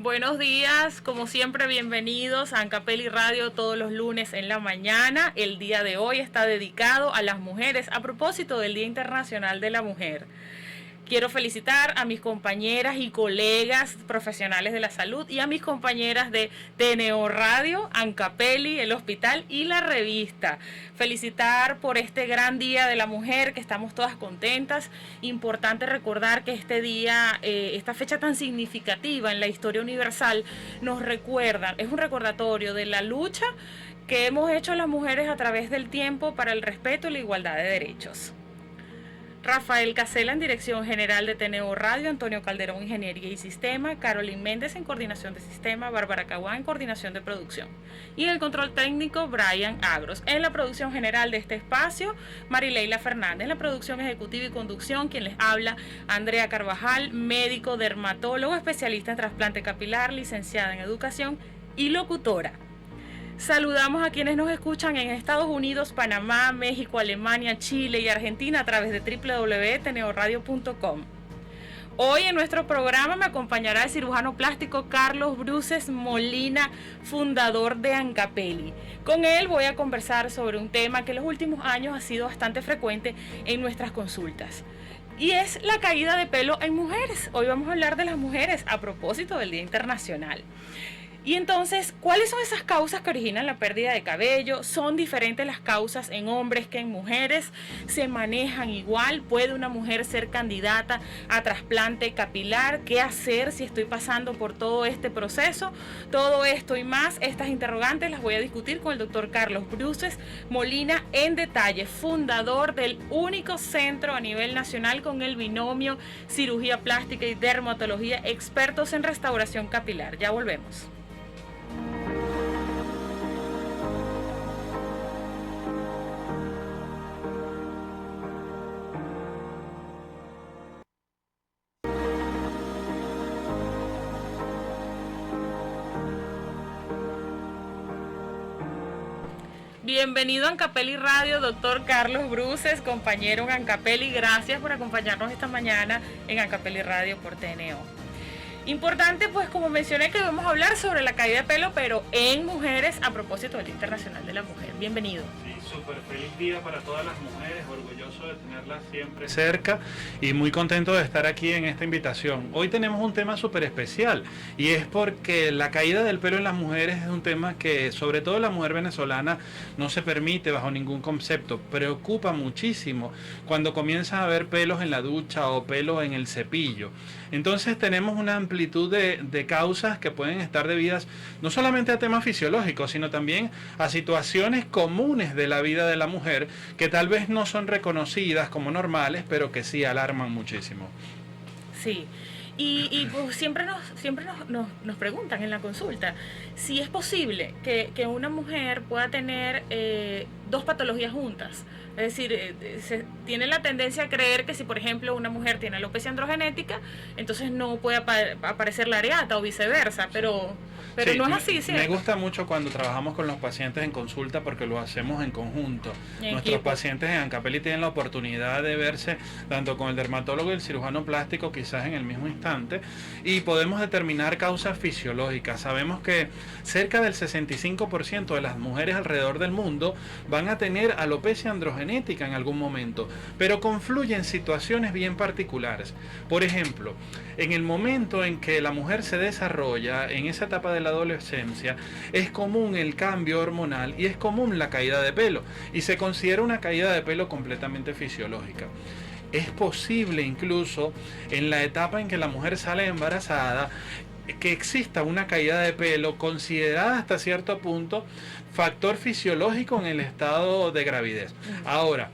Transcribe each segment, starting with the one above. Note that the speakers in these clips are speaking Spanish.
Buenos días, como siempre bienvenidos a Ancapeli Radio todos los lunes en la mañana. El día de hoy está dedicado a las mujeres a propósito del Día Internacional de la Mujer. Quiero felicitar a mis compañeras y colegas profesionales de la salud y a mis compañeras de TNO Radio, Ancapeli, el hospital y la revista. Felicitar por este gran Día de la Mujer, que estamos todas contentas. Importante recordar que este día, esta fecha tan significativa en la historia universal, nos recuerda, es un recordatorio de la lucha que hemos hecho las mujeres a través del tiempo para el respeto y la igualdad de derechos. Rafael Casela en dirección general de TNO Radio, Antonio Calderón Ingeniería y Sistema, Carolyn Méndez en coordinación de sistema, Bárbara Caguá en coordinación de producción y en el control técnico Brian Agros. En la producción general de este espacio, Marileila Fernández, en la producción ejecutiva y conducción, quien les habla, Andrea Carvajal, médico, dermatólogo, especialista en trasplante capilar, licenciada en educación y locutora. Saludamos a quienes nos escuchan en Estados Unidos, Panamá, México, Alemania, Chile y Argentina a través de www.tneoradio.com. Hoy en nuestro programa me acompañará el cirujano plástico Carlos Bruces Molina, fundador de Ancapeli. Con él voy a conversar sobre un tema que en los últimos años ha sido bastante frecuente en nuestras consultas. Y es la caída de pelo en mujeres. Hoy vamos a hablar de las mujeres a propósito del Día Internacional. Y entonces, ¿cuáles son esas causas que originan la pérdida de cabello? ¿Son diferentes las causas en hombres que en mujeres? ¿Se manejan igual? ¿Puede una mujer ser candidata a trasplante capilar? ¿Qué hacer si estoy pasando por todo este proceso? Todo esto y más, estas interrogantes las voy a discutir con el doctor Carlos Bruces Molina en detalle, fundador del único centro a nivel nacional con el binomio cirugía plástica y dermatología, expertos en restauración capilar. Ya volvemos. Bienvenido a Ancapeli Radio, doctor Carlos Bruces, compañero en Ancapeli. Gracias por acompañarnos esta mañana en Ancapeli Radio por TNO. Importante, pues como mencioné, que vamos a hablar sobre la caída de pelo, pero en mujeres a propósito del Día Internacional de la Mujer. Bienvenido. Sí, súper feliz día para todas las mujeres, orgulloso de tenerlas siempre cerca y muy contento de estar aquí en esta invitación. Hoy tenemos un tema súper especial y es porque la caída del pelo en las mujeres es un tema que, sobre todo la mujer venezolana, no se permite bajo ningún concepto. Preocupa muchísimo cuando comienza a haber pelos en la ducha o pelo en el cepillo. Entonces tenemos una amplitud de causas que pueden estar debidas no solamente a temas fisiológicos, sino también a situaciones comunes de la vida de la mujer que tal vez no son reconocidas como normales, pero que sí alarman muchísimo. Sí. Y pues siempre nos preguntan en la consulta si es posible que una mujer pueda tener dos patologías juntas. Es decir, se tiene la tendencia a creer que si, por ejemplo, una mujer tiene alopecia androgenética, entonces no puede aparecer la areata o viceversa, pero sí, no es así, ¿cierto? Me gusta mucho cuando trabajamos con los pacientes en consulta porque lo hacemos en conjunto. Nuestros pacientes en Ancapeli tienen la oportunidad de verse tanto con el dermatólogo y el cirujano plástico quizás en el mismo instante y podemos determinar causas fisiológicas. Sabemos que cerca del 65% de las mujeres alrededor del mundo van a tener alopecia androgenética en algún momento, pero confluyen situaciones bien particulares. Por ejemplo, en el momento en que la mujer se desarrolla, en esa etapa de la adolescencia, es común el cambio hormonal y es común la caída de pelo, y se considera una caída de pelo completamente fisiológica. Es posible incluso en la etapa en que la mujer sale embarazada que exista una caída de pelo considerada hasta cierto punto factor fisiológico en el estado de gravidez. Ahora,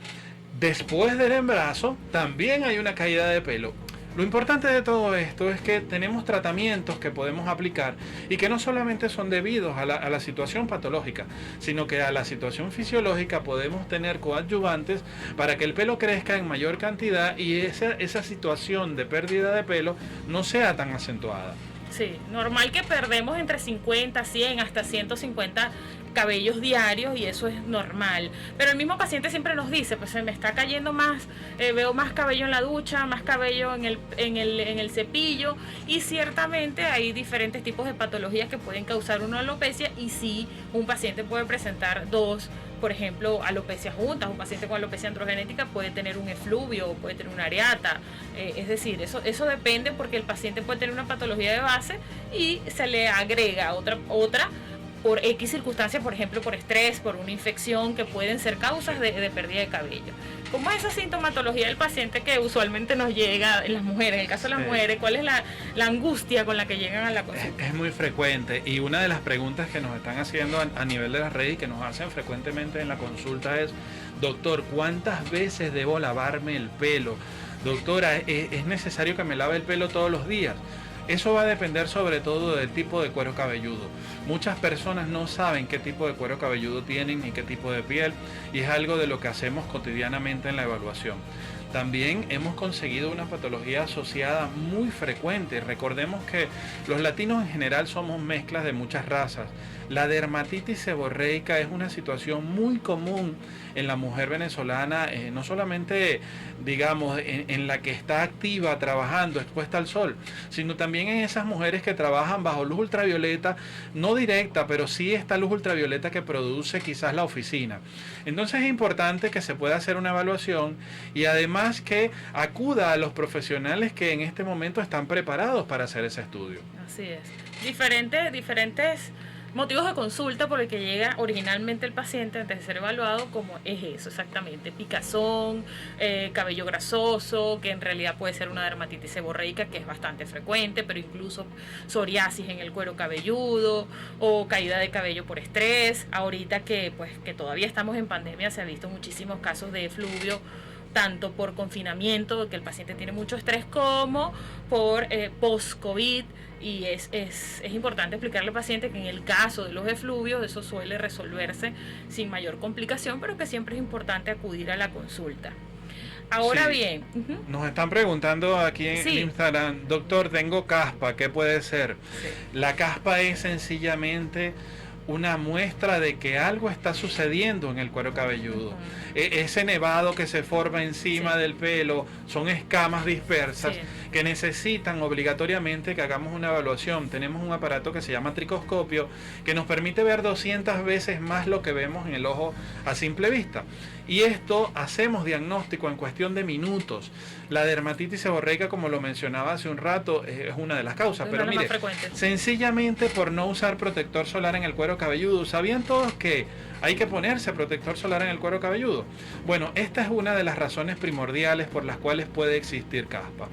después del embarazo también hay una caída de pelo. Lo importante de todo esto es que tenemos tratamientos que podemos aplicar y que no solamente son debidos a la situación patológica, sino que a la situación fisiológica podemos tener coadyuvantes para que el pelo crezca en mayor cantidad y esa situación de pérdida de pelo no sea tan acentuada. Sí, normal que perdemos entre 50, 100 hasta 150 cabellos diarios y eso es normal. Pero el mismo paciente siempre nos dice, pues se me está cayendo más, veo más cabello en la ducha, más cabello en el cepillo, y ciertamente hay diferentes tipos de patologías que pueden causar una alopecia, y sí, un paciente puede presentar dos, por ejemplo, alopecias juntas. Un paciente con alopecia androgenética puede tener un efluvio, puede tener una areata, es decir, eso depende, porque el paciente puede tener una patología de base y se le agrega otra por X circunstancias, por ejemplo, por estrés, por una infección, que pueden ser causas de pérdida de cabello. ¿Cómo es esa sintomatología del paciente que usualmente nos llega en las mujeres? En el caso de las mujeres, ¿cuál es la angustia con la que llegan a la consulta? Es muy frecuente, y una de las preguntas que nos están haciendo a nivel de las redes y que nos hacen frecuentemente en la consulta es: doctor, ¿cuántas veces debo lavarme el pelo? Doctora, ¿es necesario que me lave el pelo todos los días? Eso va a depender sobre todo del tipo de cuero cabelludo. Muchas personas no saben qué tipo de cuero cabelludo tienen ni qué tipo de piel, y es algo de lo que hacemos cotidianamente en la evaluación. También hemos conseguido una patología asociada muy frecuente. Recordemos que los latinos en general somos mezclas de muchas razas. La dermatitis seborreica es una situación muy común en la mujer venezolana, no solamente, digamos, en la que está activa, trabajando, expuesta al sol, sino también en esas mujeres que trabajan bajo luz ultravioleta, no directa, pero sí esta luz ultravioleta que produce quizás la oficina. Entonces es importante que se pueda hacer una evaluación, y además que acuda a los profesionales que en este momento están preparados para hacer ese estudio. Así es. Diferentes motivos de consulta por el que llega originalmente el paciente antes de ser evaluado, como es eso exactamente: picazón, cabello grasoso, que en realidad puede ser una dermatitis seborreica, que es bastante frecuente, pero incluso psoriasis en el cuero cabelludo, o caída de cabello por estrés. Ahorita que todavía estamos en pandemia, se ha visto muchísimos casos de efluvio, tanto por confinamiento, que el paciente tiene mucho estrés, como por post-COVID. Y es importante explicarle al paciente que en el caso de los efluvios eso suele resolverse sin mayor complicación, pero que siempre es importante acudir a la consulta. Ahora bien, nos están preguntando aquí en Instagram: doctor, tengo caspa, ¿qué puede ser? Sí. La caspa es sencillamente una muestra de que algo está sucediendo en el cuero cabelludo. Ese nevado que se forma encima del pelo son escamas dispersas que necesitan obligatoriamente que hagamos una evaluación. Tenemos un aparato que se llama tricoscopio, que nos permite ver 200 veces más lo que vemos en el ojo a simple vista. Y esto hacemos diagnóstico en cuestión de minutos. La dermatitis seborreica, como lo mencionaba hace un rato, es una de las causas. Pero mire, sencillamente por no usar protector solar en el cuero cabelludo. ¿Sabían todos que hay que ponerse protector solar en el cuero cabelludo? Bueno, esta es una de las razones primordiales por las cuales puede existir caspa.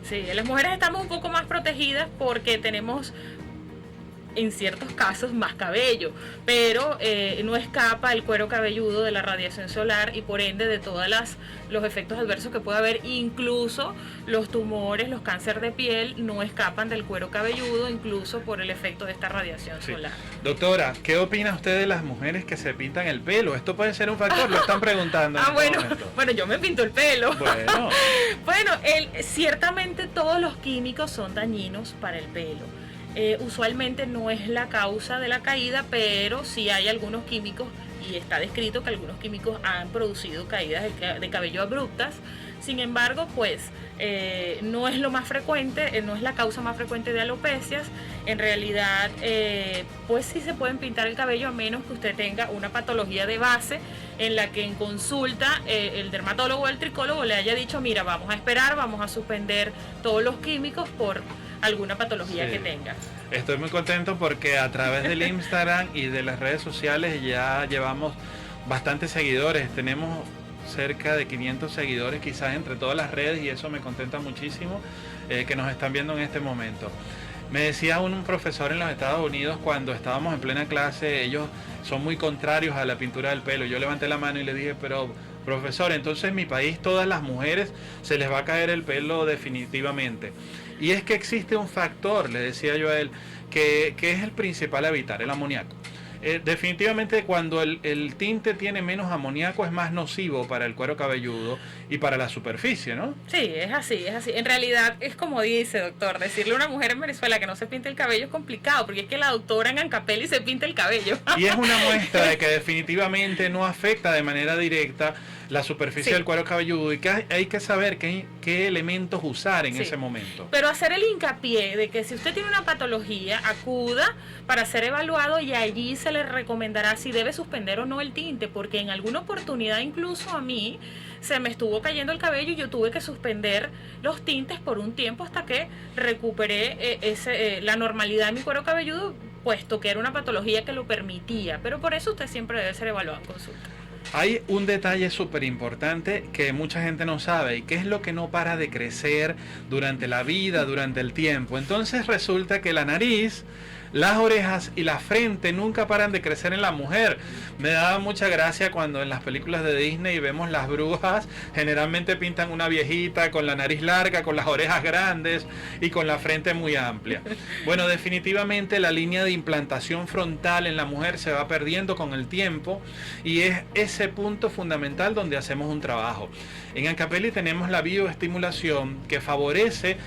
Sí, las mujeres estamos un poco más protegidas porque tenemos en ciertos casos más cabello, pero no escapa el cuero cabelludo de la radiación solar y por ende de todos los efectos adversos que puede haber. Incluso los tumores, los cánceres de piel no escapan del cuero cabelludo, incluso por el efecto de esta radiación solar. Doctora, ¿qué opina usted de las mujeres que se pintan el pelo? ¿Esto puede ser un factor? Lo están preguntando. Bueno, yo me pinto el pelo. Bueno, ciertamente todos los químicos son dañinos para el pelo. Usualmente no es la causa de la caída, pero sí hay algunos químicos, y está descrito que algunos químicos han producido caídas de cabello abruptas. Sin embargo, no es lo más frecuente, no es la causa más frecuente de alopecias. En realidad, sí se pueden pintar el cabello, a menos que usted tenga una patología de base en la que en consulta el dermatólogo o el tricólogo le haya dicho: mira, vamos a esperar, vamos a suspender todos los químicos por alguna patología que tenga. Estoy muy contento porque a través del Instagram y de las redes sociales ya llevamos bastantes seguidores. Tenemos cerca de 500 seguidores quizás entre todas las redes, y eso me contenta muchísimo que nos están viendo en este momento. Me decía un profesor en los Estados Unidos, cuando estábamos en plena clase, ellos son muy contrarios a la pintura del pelo. Yo levanté la mano y le dije: pero profesor, entonces en mi país todas las mujeres se les va a caer el pelo definitivamente. Y es que existe un factor, le decía yo a él, que es el principal a evitar: el amoníaco. Definitivamente cuando el tinte tiene menos amoníaco es más nocivo para el cuero cabelludo y para la superficie, ¿no? Sí, es así, es así. En realidad es como dice, doctor, decirle a una mujer en Venezuela que no se pinte el cabello es complicado, porque es que la doctora en Ancapeli se pinta el cabello. Y es una muestra de que definitivamente no afecta de manera directa la superficie del cuero cabelludo y que hay que saber qué elementos usar en ese momento. Pero hacer el hincapié de que si usted tiene una patología, acuda para ser evaluado y allí se le recomendará si debe suspender o no el tinte, porque en alguna oportunidad incluso a mí se me estuvo cayendo el cabello y yo tuve que suspender los tintes por un tiempo hasta que recuperé la normalidad de mi cuero cabelludo, puesto que era una patología que lo permitía. Pero por eso usted siempre debe ser evaluado en consulta. Hay un detalle súper importante que mucha gente no sabe y que es lo que no para de crecer durante la vida, durante el tiempo. Entonces resulta que la nariz, las orejas y la frente nunca paran de crecer en la mujer. Me daba mucha gracia cuando en las películas de Disney vemos las brujas, generalmente pintan una viejita con la nariz larga, con las orejas grandes y con la frente muy amplia. Bueno, definitivamente la línea de implantación frontal en la mujer se va perdiendo con el tiempo y es ese punto fundamental donde hacemos un trabajo. En Ancapeli tenemos la bioestimulación que favorece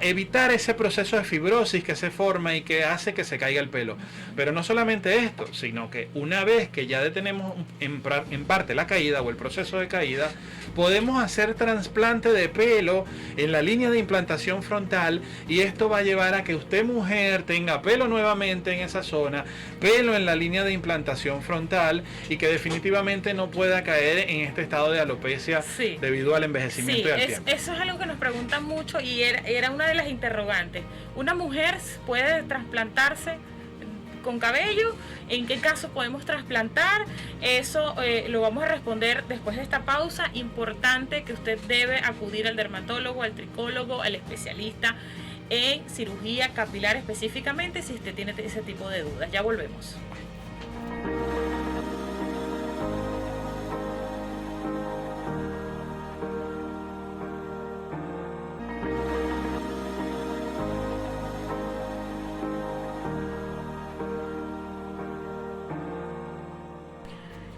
evitar ese proceso de fibrosis que se forma y que hace que se caiga el pelo. Pero no solamente esto, sino que una vez que ya detenemos en parte la caída o el proceso de caída, podemos hacer trasplante de pelo en la línea de implantación frontal y esto va a llevar a que usted, mujer, tenga pelo nuevamente en esa zona, pelo en la línea de implantación frontal y que definitivamente no pueda caer en este estado de alopecia debido al envejecimiento y al tiempo. Eso es algo que nos preguntan mucho y era una de las interrogantes. ¿Una mujer puede trasplantarse con cabello? ¿En qué caso podemos trasplantar? Eso lo vamos a responder después de esta pausa. Importante que usted debe acudir al dermatólogo, al tricólogo, al especialista en cirugía capilar específicamente si usted tiene ese tipo de dudas. Ya volvemos.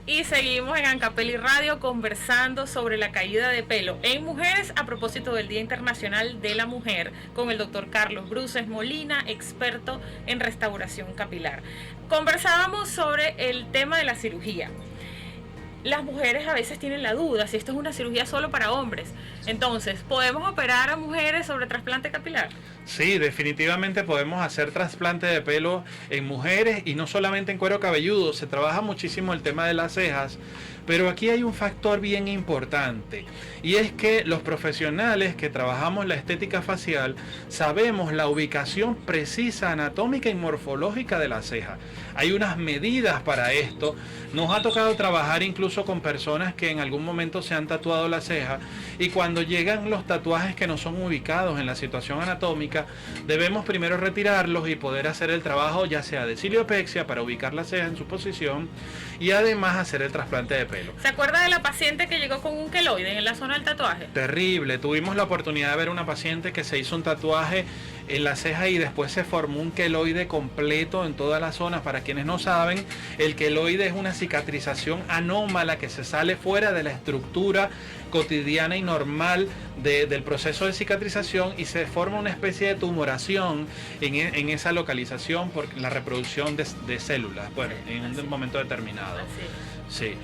Y seguimos en Ancapeli Radio conversando sobre la caída de pelo en mujeres a propósito del Día Internacional de la Mujer con el doctor Carlos Bruces Molina, experto en restauración capilar. Conversábamos sobre el tema de la cirugía. Las mujeres a veces tienen la duda si esto es una cirugía solo para hombres. Entonces, ¿podemos operar a mujeres sobre trasplante capilar? Sí, definitivamente podemos hacer trasplante de pelo en mujeres y no solamente en cuero cabelludo. Se trabaja muchísimo el tema de las cejas, pero aquí hay un factor bien importante y es que los profesionales que trabajamos la estética facial sabemos la ubicación precisa anatómica y morfológica de la ceja. Hay unas medidas para esto. Nos ha tocado trabajar incluso con personas que en algún momento se han tatuado la ceja y cuando llegan los tatuajes que no son ubicados en la situación anatómica, debemos primero retirarlos y poder hacer el trabajo ya sea de ciliopexia para ubicar la ceja en su posición y además hacer el trasplante de pelo. ¿Se acuerda de la paciente que llegó con un queloide en la zona del tatuaje? Terrible. Tuvimos la oportunidad de ver una paciente que se hizo un tatuaje en la ceja y después se formó un queloide completo en toda la zona. Para quienes no saben, el queloide es una cicatrización anómala que se sale fuera de la estructura cotidiana y normal del proceso de cicatrización y se forma una especie de tumoración en esa localización por la reproducción de células, bueno, en un momento determinado. Sí.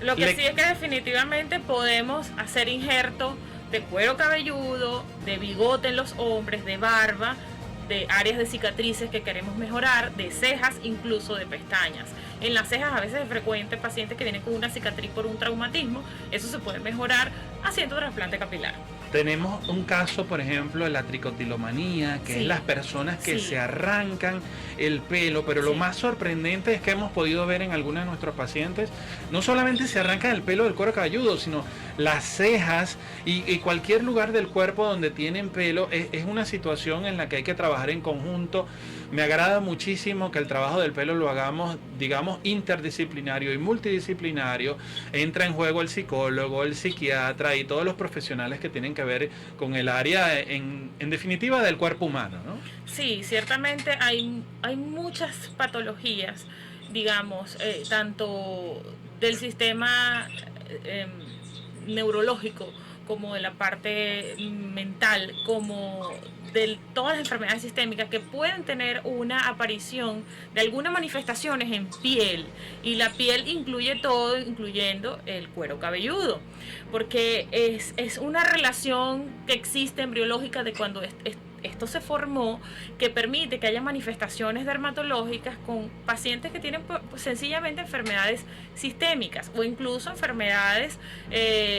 Lo que sí es que definitivamente podemos hacer injerto de cuero cabelludo, de bigote en los hombres, de barba, de áreas de cicatrices que queremos mejorar, de cejas, incluso de pestañas. En las cejas a veces es frecuente pacientes que vienen con una cicatriz por un traumatismo. Eso se puede mejorar haciendo trasplante capilar. Tenemos un caso, por ejemplo, de la tricotilomanía, que es las personas que se arrancan el pelo, pero lo más sorprendente es que hemos podido ver en algunos de nuestros pacientes, no solamente se arrancan el pelo del cuero cabelludo, sino las cejas y cualquier lugar del cuerpo donde tienen pelo. Es una situación en la que hay que trabajar en conjunto Me agrada muchísimo que el trabajo del pelo lo hagamos, digamos, interdisciplinario y multidisciplinario. Entra en juego el psicólogo, el psiquiatra y todos los profesionales que tienen que ver con el área, en definitiva, del cuerpo humano, ¿no? Sí, ciertamente hay muchas patologías, digamos, tanto del sistema neurológico como de la parte mental, como de todas las enfermedades sistémicas que pueden tener una aparición de algunas manifestaciones en piel, y la piel incluye todo, incluyendo el cuero cabelludo, porque es una relación que existe embriológica de cuando esto se formó, que permite que haya manifestaciones dermatológicas con pacientes que tienen sencillamente enfermedades sistémicas o incluso enfermedades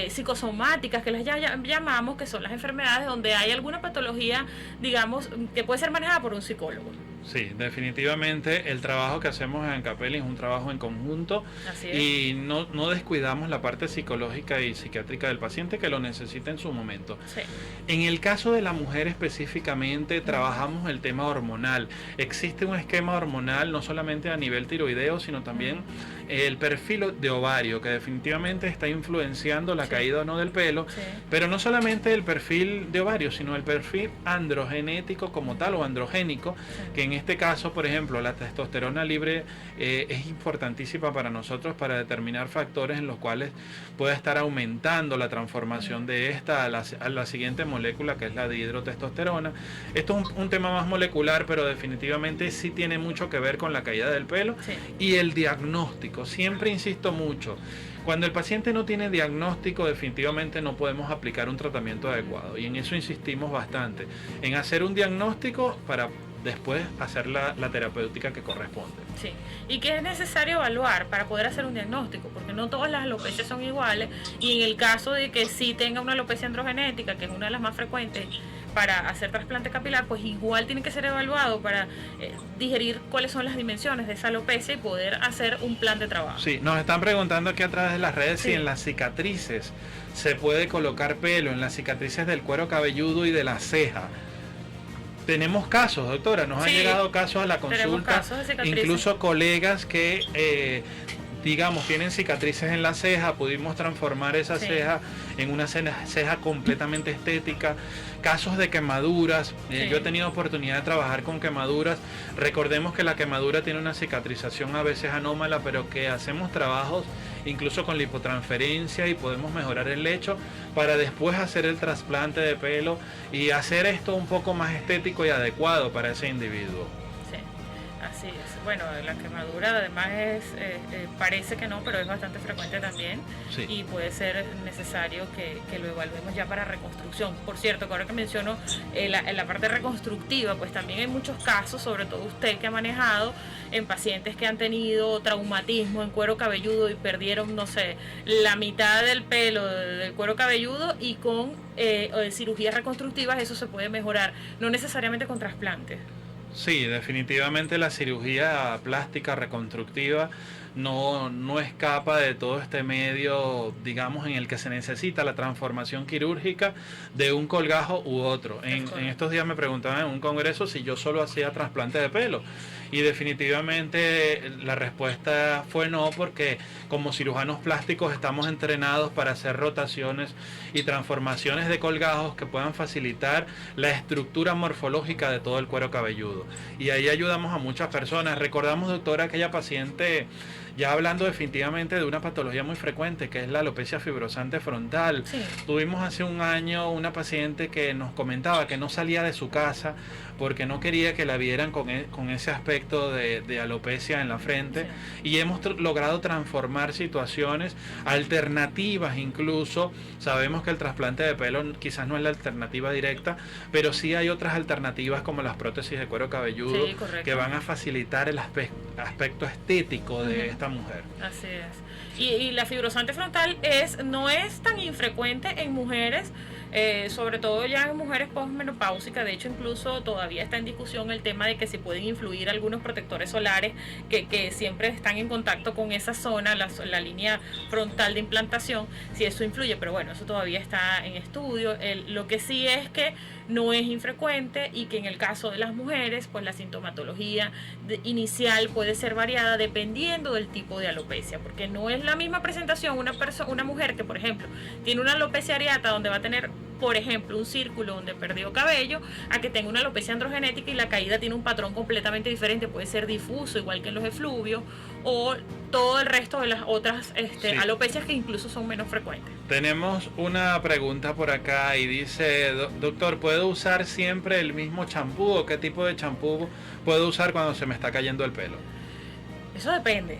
psicosomáticas, que las llamamos, que son las enfermedades donde hay alguna patología, digamos, que puede ser manejada por un psicólogo. Sí, definitivamente el trabajo que hacemos en Ancapeli es un trabajo en conjunto y no descuidamos la parte psicológica y psiquiátrica del paciente, que lo necesita en su momento. Sí. En el caso de la mujer específicamente trabajamos el tema hormonal. Existe un esquema hormonal no solamente a nivel tiroideo, sino también el perfil de ovario, que definitivamente está influenciando la caída o no del pelo, pero no solamente el perfil de ovario, sino el perfil androgenético como tal o androgénico, que en este caso, por ejemplo, la testosterona libre es importantísima para nosotros para determinar factores en los cuales puede estar aumentando la transformación de esta a la siguiente molécula, que es la dihidrotestosterona. Esto es un tema más molecular, pero definitivamente sí tiene mucho que ver con la caída del pelo y el diagnóstico. Siempre insisto mucho, cuando el paciente no tiene diagnóstico, definitivamente no podemos aplicar un tratamiento adecuado, y en eso insistimos bastante, en hacer un diagnóstico para después hacer la terapéutica que corresponde. Sí, y que es necesario evaluar para poder hacer un diagnóstico, porque no todas las alopecias son iguales, y en el caso de que sí tenga una alopecia androgenética, que es una de las más frecuentes para hacer trasplante capilar, pues igual tiene que ser evaluado para digerir cuáles son las dimensiones de esa alopecia y poder hacer un plan de trabajo. Sí, nos están preguntando aquí a través de las redes si en las cicatrices se puede colocar pelo, en las cicatrices del cuero cabelludo y de la ceja. Tenemos casos, doctora, nos han llegado casos a la consulta, incluso colegas que digamos, tienen cicatrices en la ceja, pudimos transformar esa ceja en una ceja completamente estética. Casos de quemaduras, yo he tenido oportunidad de trabajar con quemaduras. Recordemos que la quemadura tiene una cicatrización a veces anómala, pero que hacemos trabajos incluso con lipotransferencia y podemos mejorar el lecho para después hacer el trasplante de pelo y hacer esto un poco más estético y adecuado para ese individuo. Así es. Bueno, la quemadura además parece que no, pero es bastante frecuente también y puede ser necesario que lo evaluemos ya para reconstrucción. Por cierto, ahora que menciono la parte reconstructiva, pues también hay muchos casos, sobre todo usted que ha manejado, en pacientes que han tenido traumatismo en cuero cabelludo y perdieron, no sé, la mitad del pelo del cuero cabelludo, y con cirugías reconstructivas eso se puede mejorar, no necesariamente con trasplantes. Sí, definitivamente la cirugía plástica reconstructiva no escapa de todo este medio, digamos, en el que se necesita la transformación quirúrgica de un colgajo u otro. En estos días me preguntaban en un congreso si yo solo hacía trasplante de pelo, y definitivamente la respuesta fue no, porque como cirujanos plásticos estamos entrenados para hacer rotaciones y transformaciones de colgajos que puedan facilitar la estructura morfológica de todo el cuero cabelludo, y ahí ayudamos a muchas personas. Recordamos, doctora, aquella paciente, ya hablando definitivamente de una patología muy frecuente, que es la alopecia fibrosante frontal. Tuvimos hace un año una paciente que nos comentaba que no salía de su casa porque no quería que la vieran con ese aspecto de alopecia en la frente, y hemos logrado transformar situaciones alternativas. Incluso sabemos que el trasplante de pelo quizás no es la alternativa directa, pero sí hay otras alternativas como las prótesis de cuero cabelludo que van a facilitar el aspecto estético de esta esta mujer. Así es. Y la fibrosante frontal no es tan infrecuente en mujeres, sobre todo ya en mujeres posmenopáusicas. De hecho, incluso todavía está en discusión el tema de que si pueden influir algunos protectores solares que siempre están en contacto con esa zona, la línea frontal de implantación, si eso influye, pero bueno, eso todavía está en estudio. Lo que sí es que no es infrecuente y que en el caso de las mujeres, pues la sintomatología inicial puede ser variada dependiendo del tipo de alopecia, porque no es la misma presentación una mujer que, por ejemplo, tiene una alopecia areata donde va a tener, por ejemplo, un círculo donde perdió cabello, a que tenga una alopecia androgenética y la caída tiene un patrón completamente diferente, puede ser difuso, igual que en los efluvios, o todo el resto de las otras alopecias que incluso son menos frecuentes. Tenemos una pregunta por acá y dice, doctor, ¿puedo usar siempre el mismo champú o qué tipo de champú puedo usar cuando se me está cayendo el pelo? Eso depende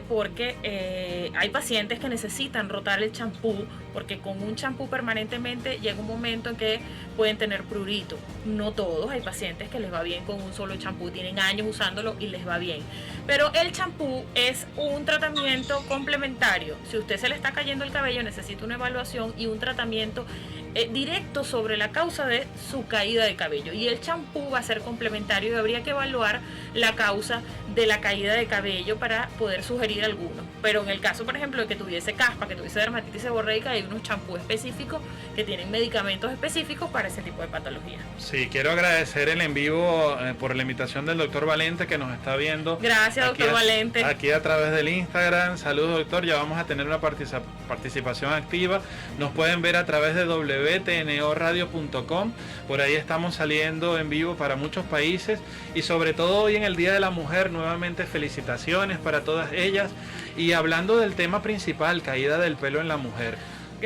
porque hay pacientes que necesitan rotar el champú porque con un champú permanentemente llega un momento en que pueden tener prurito. No todos, hay pacientes que les va bien con un solo champú, tienen años usándolo y les va bien. Pero el champú es un tratamiento complementario. Si a usted se le está cayendo el cabello, necesita una evaluación y un tratamiento directo sobre la causa de su caída de cabello. Y el champú va a ser complementario y habría que evaluar la causa de la caída de cabello para poder sugerir alguno. Pero en el caso, por ejemplo, de que tuviese caspa, que tuviese dermatitis seborreica, hay unos champús específicos que tienen medicamentos específicos para ese tipo de patología. Sí, quiero agradecer el en vivo por la invitación del doctor Valente que nos está viendo. Gracias, doctor Valente. Aquí a través del Instagram. Saludos, doctor. Ya vamos a tener una participación activa. Nos pueden ver a través de wtnoradio.com. Por ahí estamos saliendo en vivo para muchos países y sobre todo hoy en el Día de la Mujer, nuevamente felicitaciones para todas ellas. Y hablando del tema principal, caída del pelo en la mujer.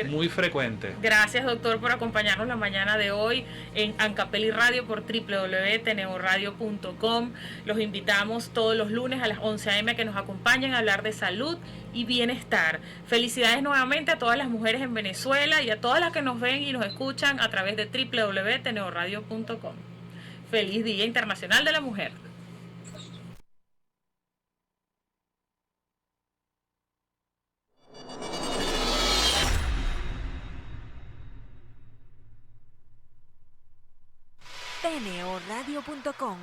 Muy frecuente. Gracias, doctor, por acompañarnos la mañana de hoy en Ancapeli Radio por www.tneoradio.com. Los invitamos todos los lunes a las 11 a.m. que nos acompañen a hablar de salud y bienestar. Felicidades nuevamente a todas las mujeres en Venezuela y a todas las que nos ven y nos escuchan a través de www.tneoradio.com. Feliz Día Internacional de la Mujer. tneoradio.com